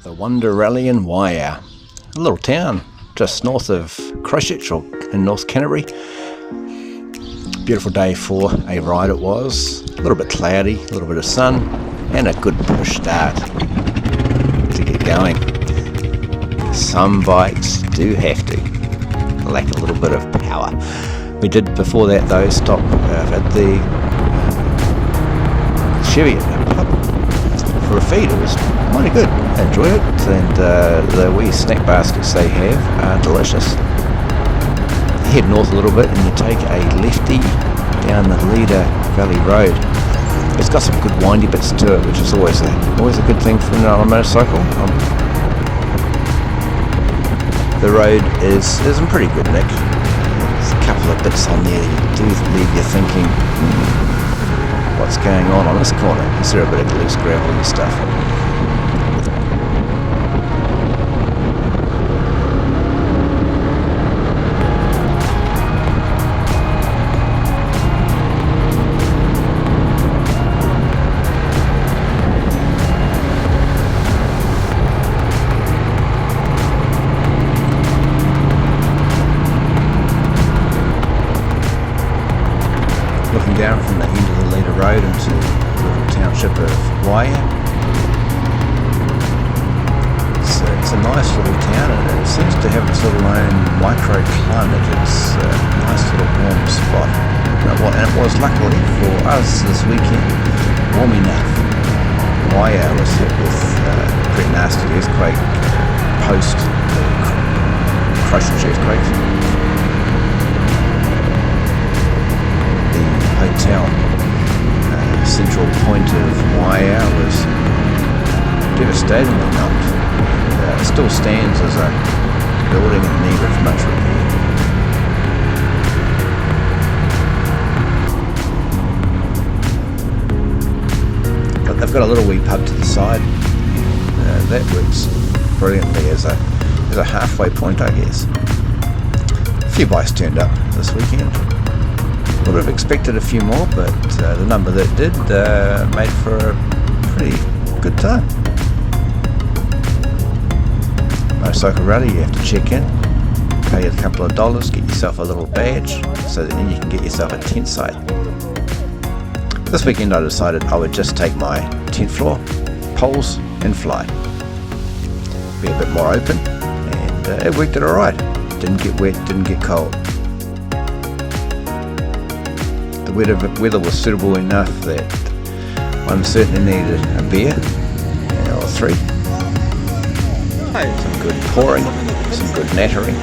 the Wonder Rally in Waiau, a little town just north of Christchurch or in North Canterbury. Beautiful day for a ride it was. A little bit cloudy, a little bit of sun, and a good push start to get going. Some bikes do have to lack a little bit of power. We did before that though stop at the Cheviot pub for a feed. It was mighty good. I enjoyed it, and the wee snack baskets they have are delicious. Head north a little bit and you take a lefty down the Leader Valley Road. It's got some good windy bits to it, which is always a good thing for on a motorcycle. The road is in pretty good nick. There's a couple of bits on there that do leave you thinking, what's going on this corner? Is there a bit of loose gravel and stuff? Looking down from the end of the Leader Road into the little township of Waiau. It's a nice little town, and it seems to have its little own microclimate. It's a nice little warm spot. And it was luckily for us this weekend warm enough. Waiau was hit with a pretty nasty earthquake post the Christchurch earthquake. Hotel, central point of Waiau was devastatingly knocked. It still stands as a building in need of much repair. But they've got a little wee pub to the side. That works brilliantly as a halfway point, I guess. A few bikes turned up this weekend. Would have expected a few more, but the number that did made for a pretty good time. Motorcycle rally, you have to check in, pay a couple of dollars, get yourself a little badge, so that then you can get yourself a tent site. This weekend I decided I would just take my tent floor, poles and fly. Be a bit more open, and it worked out alright. Didn't get wet, didn't get cold. The weather was suitable enough that one certainly needed a beer or three. Some good pouring, some good nattering.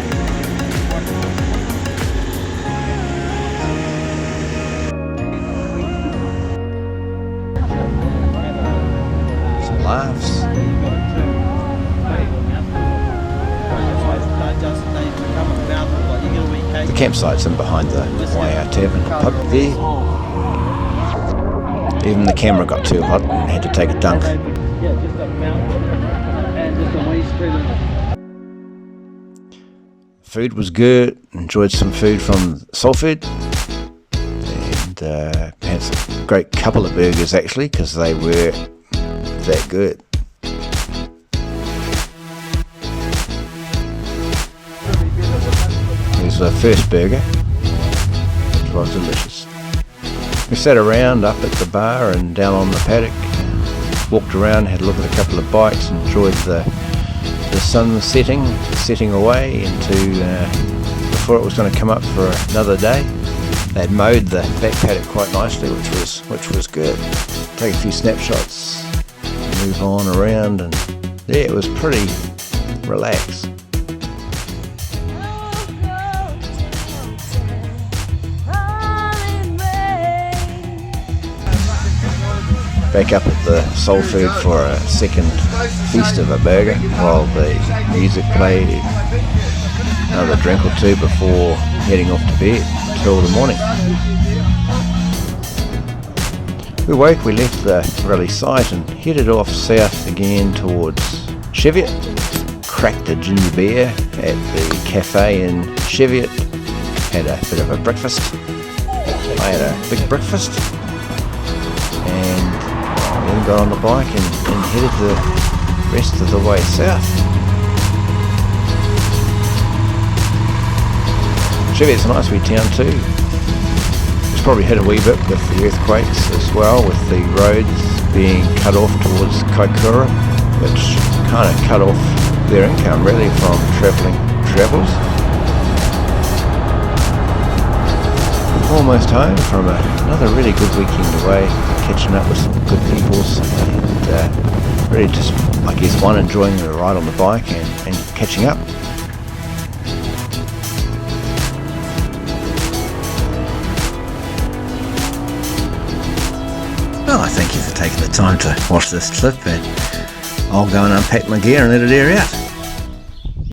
Some laughs. The campsite's in behind the Waiau Tavern pub there. Even the camera got too hot and had to take a dunk. Food was good. Enjoyed some food from Soul Food, and had some great couple of burgers actually, because they were that good. Here's the first burger. It was delicious. We sat around up at the bar and down on the paddock, walked around, had a look at a couple of bikes, enjoyed the sun setting away into before it was going to come up for another day. They'd mowed the back paddock quite nicely, which was good. Take a few snapshots, move on around, and yeah, it was pretty relaxed. Back up at the Soul Food for a second feast of a burger while the music played. Another drink or two before heading off to bed till the morning. We left the rally site and headed off south again towards Cheviot. Cracked a ginger beer at the cafe in Cheviot. Had a bit of a breakfast. I had a big breakfast. And then got on the bike and headed rest of the way south. Cheviot's a nice wee town too. It's probably hit a wee bit with the earthquakes as well, with the roads being cut off towards Kaikoura, which kind of cut off their income really from travellers. Almost home from another really good weekend away, catching up with some good peoples, and really just, I guess, enjoying the ride on the bike and catching up. Well, I thank you for taking the time to watch this clip, and I'll go and unpack my gear and let it air out.